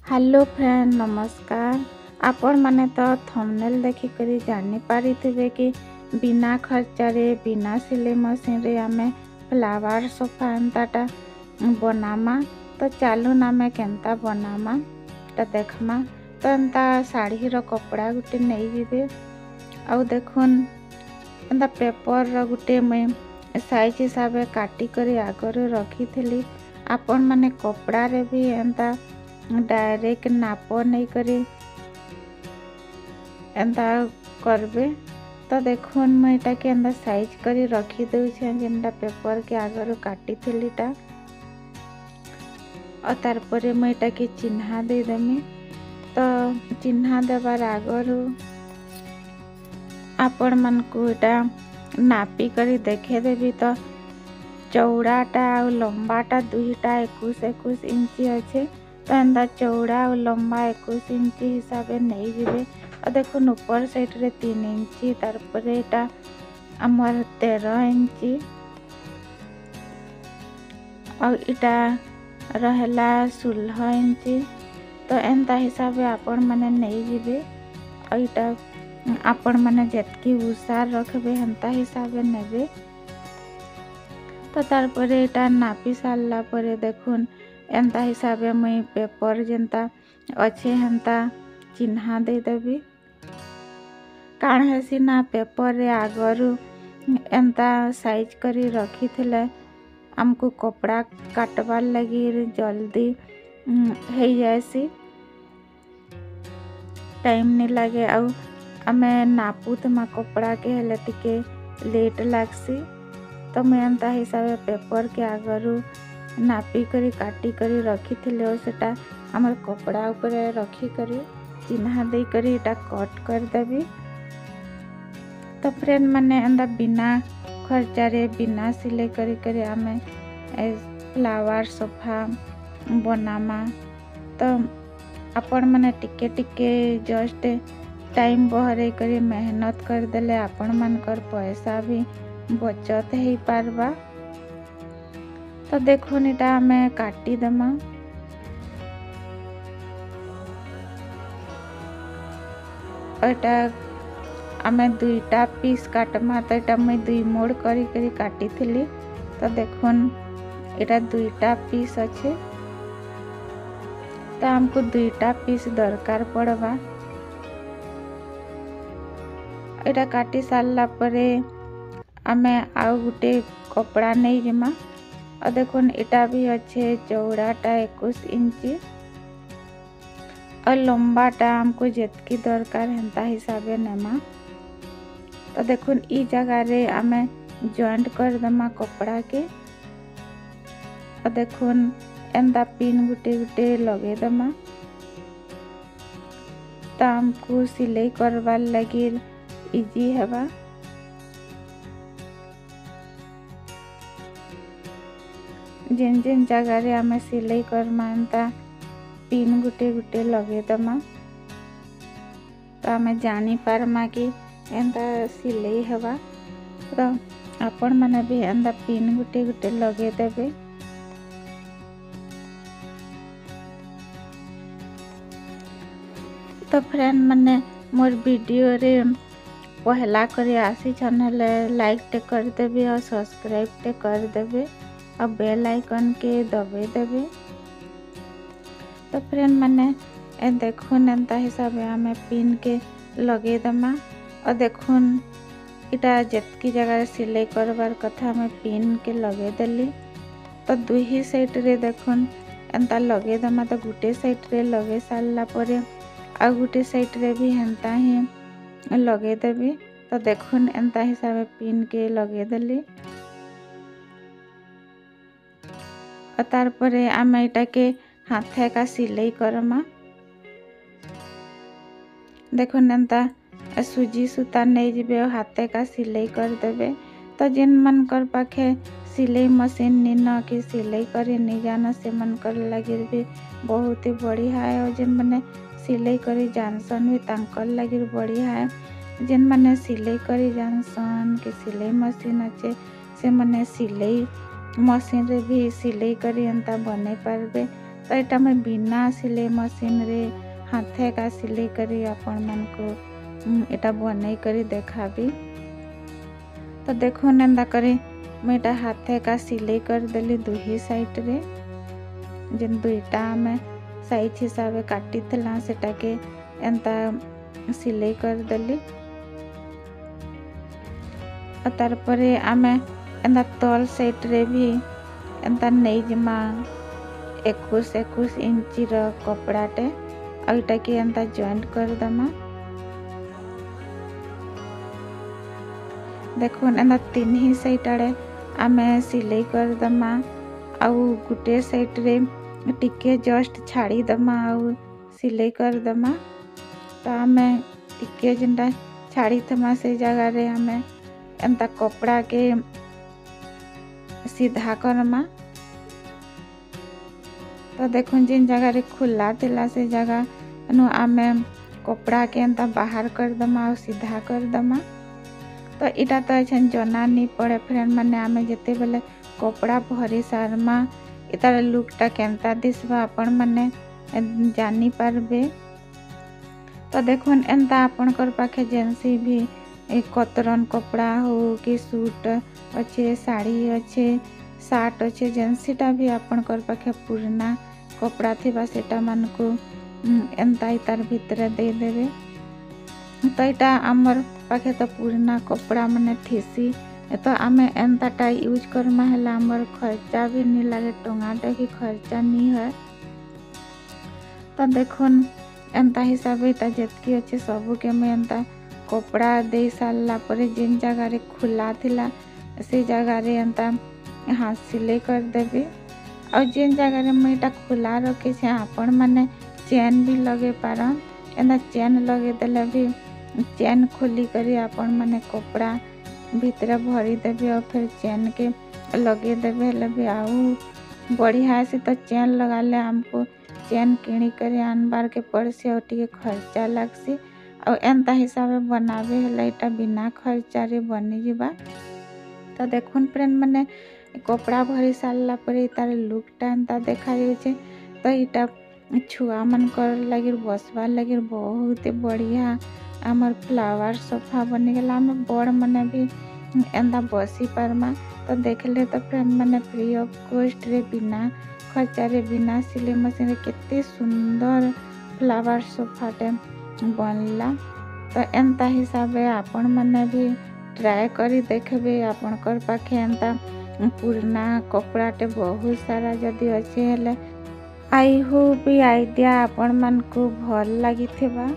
Hello friend नमस्कार। आपण माने तो थंबनेल देखि करी जानि पारिथिबे कि बिना खर्चारे बिना सिलाई मशीन रे आमे फ्लावर सोफा एंताटा बनामा। तो चालू आमे केंता बनामा ता देखमा। तो एंता साड़ी रो कपड़ा गुटे नहीं जिबे आउ देखुन एंता पेपर रो गुटे मैं साइज हिसाब काटी करी आगर रखी थी। आपण माने कपड़ा रे भी एंता डायरेक्ट नाप नहीं करी एंता करबे। तो देखुन मैं इटा के एंता साइज करी रखी दूछे जेनटा पेपर के आगर काटी थीटा और तार परे मैं इटा के चिन्हा दे देमी। तो चिन्हा देबार आगर आपण मन को इटा नापी करी देखे देबी। तो चौड़ाटा और लंबाटा दुईटा 21 इंची अच्छे। तो एंता चौड़ा और लंबा 21 इंची हिसाब नहीं जीवे। और देखो ऊपर साइड रे 3 इंची तार परे एटा आमर 13 इंची और इटा रहला 16 इंची। तो एंता हिसाब आपण माने नहीं जीवे और इटा आपण माने जेतकी उसार रखबे हेंता हिसाब नेबे। तो तार परे एटा नापी सारला परे देखुन एंता हिसाब मुई पेपर जेंता अच्छे हेंता चिन्हा दे देबी। काण हेसी ना पेपर रे आगरू एंता साइज करी रखी थिले हमको कपड़ा काटबार लगी जल्दी हो जाएसी, टाइम नहीं लगे। आउ आमे नापू तो कपड़ा के हेले टिके लेट लागसी। तो मैं एंता हिसाब पेपर के आगरू नापी करी काटी करी रखी थिले और सेटा हमर कपड़ा ऊपर रखी करी चिन्हा दे करी इटा कट कर देबी। तो फ्रेंड माने एंदा बिना खर्चारे बिना सिलाई करी करी आमे फ्लावर सोफा बनामा। तो आपण माने टिके टिके जस्ट टाइम बहरे करी मेहनत कर देले आपण मानकर पैसा भी बचत ही पारबा। तो देखो इटा हमें काटी दमा। एटा आमे दुईटा पीस काटमा। तो एटा मैं 2 मोड़ करी करी काटी थिली। तो देखुन एटा 2टा पीस अच्छे। तो हमको 2टा पीस दरकार पड़वा। एटा काटी सारला परे आमे आउ गुटे कपड़ा नहीं जमा। और देखुन इटा भी अच्छे चौड़ाटा 21 इंची और लंबाटा हमको जेतकी दरकार हेंता हिसाब नेमा। तो देखुन ई जगह रे आमे जॉइंट कर दमा कपड़ा के। और देखुन एंता पिन गुटे गुटे लगे दमा। तो हमको सिलाई करवार लगी इजी हेबा। जेन जेन जगह रे आमे सिलाई करमा एंता पिन गुटे गुटे लगे दमा। तो आमे जानी पारमा कि एंता सिलाई हेबा। तो आपण माने भी एंता पिन गुटे गुटे लगे देबे। तो फ्रेंड माने मोर वीडियो रे पहला करे आसी चैनल लाइक टे कर देबे और सब्सक्राइब टे कर देबे और बेल आइकन के दबे देबे। तो फ्रेंड माने देखुन एंता हिसाब आमे पिन के लगे दमा। और देखुन इटा जेतकी जगह सिलाई करवार कथा में पिन के लगे देली। तो दुही साइड रे देखुन एंता लगे दमा। तो गुटे साइड रे लगे सारला परे आ गुटे साइड रे भी हेंता ही लगे देबी। तो देखुन एंता हिसाब पिन के लगे देली। और तार परे आमे इटा के हाथे का सिलाई करमा। देखो एंता सुजी सूता नहीं जीवे और हाथे का सिलाई कर देबे। तो जिन मन कर पाखे सिलाई मशीन निन कि सिलाई करी नहीं जाना से मन कर लगी भी बहुत ही बढ़िया है। और जिन मैंने सिलाई करी जानसन भी तांकर लगी बढ़िया है। जिन मैंने सिलाई करी जानसन कि सिलाई मशीन अच्छे से मैंने सिलाई मशीन रे भी सिलाई करी एंता बने पारबे। तो यहाँ मैं बिना सिलाई मशीन रे हाथे का सिलाई करी आपण मन को एटा बनै करी देखाबी। तो देखो एंता करी मुझे हाथे का सिलाई कर देली दुही साइड रे जेन दुईटा आमे साइज हिसाब काटी थला सेटा के एंता सिलाई कर देली। तार परे आमे एंता तल साइड रे भी एंता नहीं जमा 21 इंची रो कपड़ाटे आईटा के एंता जॉइंट कर दमा। देखो एंता तीन ही साइड आड़े आमे सिलाई कर दमा आउ गुटे साइड रे टिके जस्ट छाड़ी दमा आउ सिलाई कर दमा। तो आमे टिके जेनटा छाड़ी थमा से जगह रे आमे एंता कपड़ा के सीधा करमा। तो देखो जिन जगह रे खुला थिला से जगह नु आमे कपड़ा के एंता बाहर कर दमा और सीधा कर दमा। तो इटा तो एछन जना नहीं पड़े फ्रेंड माने आमे जेते बेले कपड़ा भरी सारमा इतार लुकटा केनता दिसबा आपण माने जानी पारबे। तो देखो एंता आपणकर पाखे जेनसी भी कतरन कपड़ा हो कि सूट अच्छे साड़ी अच्छे सार्ट अच्छे जेनसीटा भी आपणकर पाखे पुराना कपड़ा थिबा सेटा मान को एंता इतार भितर दे देबे। तो यहाँ आमर पाखे तो पुराना कपड़ा माने थीसी तो आमे एंताटा यूज करमा हेला आमर खर्चा भी नहीं लगे टंगाटे की खर्चा नहीं है। तो देखो एंता हिसाब से जितकी अच्छे सबू के मैं एंता कपड़ा दे सारा पर जिन जगह रे खुला थिला से जगह रे एंता हाथ सिलाई कर देबी। और जिन जगह रे मैं इटा खुला रखे छे आपण माने चेन भी लगे पारन एंता चेन लगे देले भी चेन खोली करी आपण माने कपड़ा भीतर भरी देबे और फिर चेन के लगे देबे हेले भी आउ बढ़िया से। तो चेन लगा ले हमको चेन किणी करे आनबार के पड़ से और टिके खर्चा लगसी और एंता हिसाब बनावे हेले इटा बिना खर्चा रे बनी जीवा। तो देखुन फ्रेंड माने कपड़ा भरी सारा पर तार लुकटा एंता देखा जाउछे। तो इटा छुआ मन कर लगे बसवा लगे बहुत बढ़िया आमर फ्लावर सोफा बनी गला आम बड़ मने भी एंता बसी पारमा। तो देखले तो फ्रेंड माने फ्री ऑफ कॉस्ट रे बिना खर्चा रे बिना सिलाई मशीन रे केते सुंदर फ्लावर सोफाटे बनला। तो एंता हिसाब आपण माने भी ट्राए करी देखबे आपणकर पाखे एंता पुराना कपड़ाटे बहुत सारा जदि अच्छे हेले आई होप आइडिया आपण मन को भल लगी थिबा।